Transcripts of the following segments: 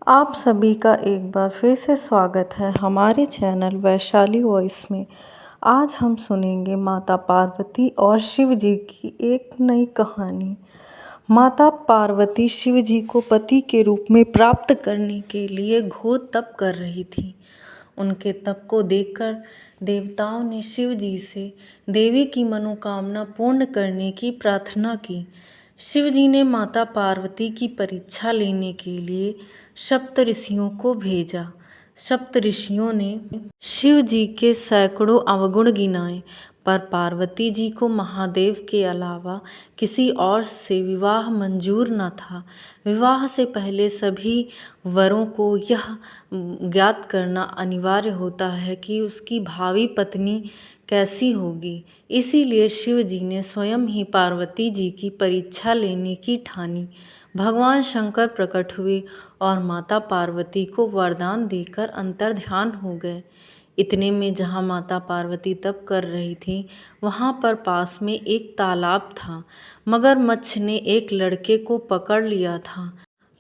आप सभी का एक बार फिर से स्वागत है हमारे चैनल वैशाली वॉइस में। आज हम सुनेंगे माता पार्वती और शिव जी की एक नई कहानी। माता पार्वती शिव जी को पति के रूप में प्राप्त करने के लिए घोर तप कर रही थी। उनके तप को देखकर देवताओं ने शिव जी से देवी की मनोकामना पूर्ण करने की प्रार्थना की। शिव जी ने माता पार्वती की परीक्षा लेने के लिए सप्त ऋषियों को भेजा। सप्त ऋषियों ने शिव जी के सैकड़ों अवगुण गिनाए, पर पार्वती जी को महादेव के अलावा किसी और से विवाह मंजूर न था। विवाह से पहले सभी वरों को यह ज्ञात करना अनिवार्य होता है कि उसकी भावी पत्नी कैसी होगी। इसीलिए शिव जी ने स्वयं ही पार्वती जी की परीक्षा लेने की ठानी। भगवान शंकर प्रकट हुए और माता पार्वती को वरदान देकर अंतर्ध्यान हो गए। इतने में जहाँ माता पार्वती तप कर रही थी, वहाँ पर पास में एक तालाब था। मगरमच्छ ने एक लड़के को पकड़ लिया था।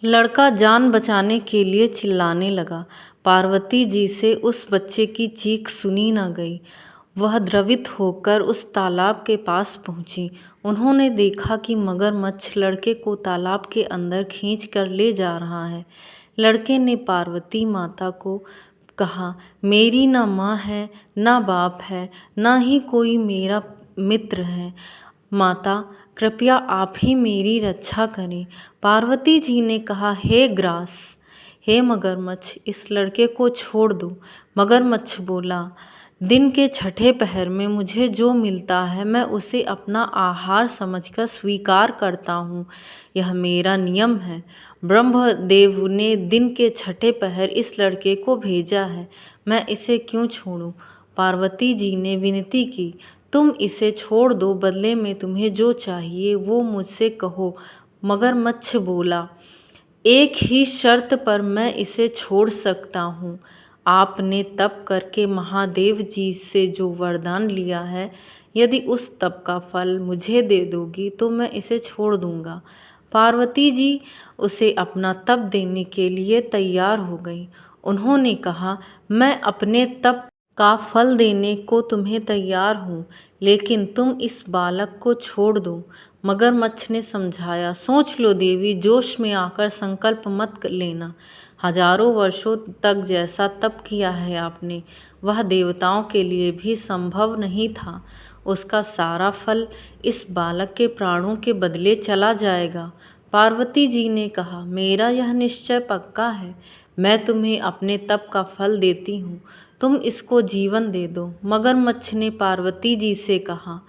लड़का जान बचाने के लिए चिल्लाने लगा। पार्वती जी से उस बच्चे की चीख सुनी न गई। वह द्रवित होकर उस तालाब के पास पहुंची। उन्होंने देखा कि मगरमच्छ लड़के को तालाब के अंदर खींच कर ले जा रहा है। लड़के ने पार्वती माता को कहा, मेरी न माँ है, न बाप है, न ही कोई मेरा मित्र है। माता, कृपया आप ही मेरी रक्षा करें। पार्वती जी ने कहा, हे ग्रास, हे मगरमच्छ, इस लड़के को छोड़ दो। मगरमच्छ बोला, दिन के छठे पहर में मुझे जो मिलता है मैं उसे अपना आहार समझकर स्वीकार करता हूँ। यह मेरा नियम है। ब्रह्मदेव ने दिन के छठे पहर इस लड़के को भेजा है, मैं इसे क्यों छोड़ूं? पार्वती जी ने विनती की, तुम इसे छोड़ दो, बदले में तुम्हें जो चाहिए वो मुझसे कहो। मगरमच्छ बोला, एक ही शर्त पर मैं इसे छोड़ सकता हूँ। आपने तप करके महादेव जी से जो वरदान लिया है, यदि उस तप का फल मुझे दे दोगी तो मैं इसे छोड़ दूंगा। पार्वती जी उसे अपना तप देने के लिए तैयार हो गई। उन्होंने कहा, मैं अपने तप का फल देने को तुम्हें तैयार हूँ, लेकिन तुम इस बालक को छोड़ दो। मगरमच्छ ने समझाया, सोच लो देवी, जोश में आकर संकल्प मत लेना। हजारों वर्षों तक जैसा तप किया है आपने, वह देवताओं के लिए भी संभव नहीं था। उसका सारा फल इस बालक के प्राणों के बदले चला जाएगा। पार्वती जी ने कहा, मेरा यह निश्चय पक्का है, मैं तुम्हें अपने तप का फल देती हूँ, तुम इसको जीवन दे दो। मगरमच्छ ने पार्वती जी से कहा,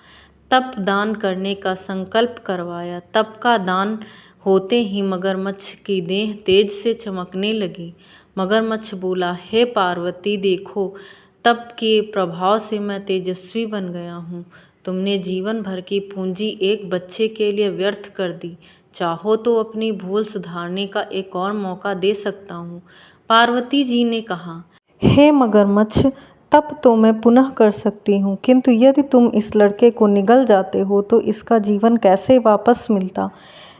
तप दान करने का संकल्प करवाया। तप का दान होते ही मगरमच्छ की देह तेज से चमकने लगी। मगरमच्छ बोला, हे पार्वती, देखो, तप के प्रभाव से मैं तेजस्वी बन गया हूँ। तुमने जीवन भर की पूंजी एक बच्चे के लिए व्यर्थ कर दी। चाहो तो अपनी भूल सुधारने का एक और मौका दे सकता हूँ। पार्वती जी ने कहा, हे मगरमच्छ, तप तो मैं पुनः कर सकती हूँ, किंतु यदि तुम इस लड़के को निगल जाते हो तो इसका जीवन कैसे वापस मिलता।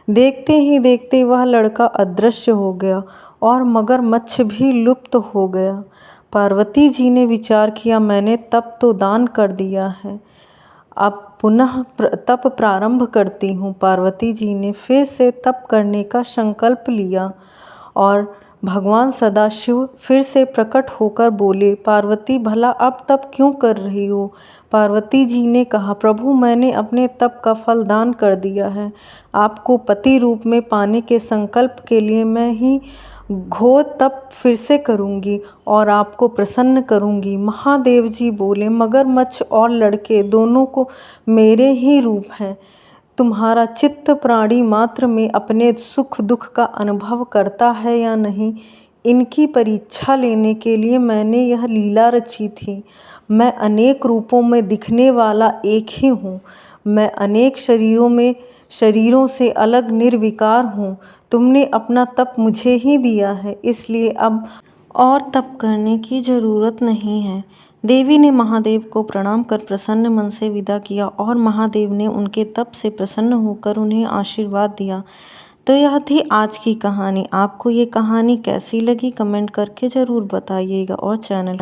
देखते ही देखते वह लड़का अदृश्य हो गया और मगरमच्छ भी लुप्त हो गया। पार्वती जी ने विचार किया, मैंने तप तो दान कर दिया है, अब पुनः तप प्रारंभ करती हूँ। पार्वती जी ने फिर से तप करने का संकल्प लिया और भगवान सदाशिव फिर से प्रकट होकर बोले, पार्वती, भला अब तप क्यों कर रही हो? पार्वती जी ने कहा, प्रभु, मैंने अपने तप का फल दान कर दिया है। आपको पति रूप में पाने के संकल्प के लिए मैं ही घोर तप फिर से करूंगी और आपको प्रसन्न करूंगी। महादेव जी बोले, मगरमच्छ और लड़के दोनों को मेरे ही रूप हैं। तुम्हारा चित्त प्राणी मात्र में अपने सुख दुख का अनुभव करता है या नहीं, इनकी परीक्षा लेने के लिए मैंने यह लीला रची थी। मैं अनेक रूपों में दिखने वाला एक ही हूँ। मैं अनेक शरीरों से अलग निर्विकार हूँ। तुमने अपना तप मुझे ही दिया है, इसलिए अब और तप करने की जरूरत नहीं है। देवी ने महादेव को प्रणाम कर प्रसन्न मन से विदा किया और महादेव ने उनके तप से प्रसन्न होकर उन्हें आशीर्वाद दिया। तो यह थी आज की कहानी। आपको ये कहानी कैसी लगी कमेंट करके ज़रूर बताइएगा और चैनल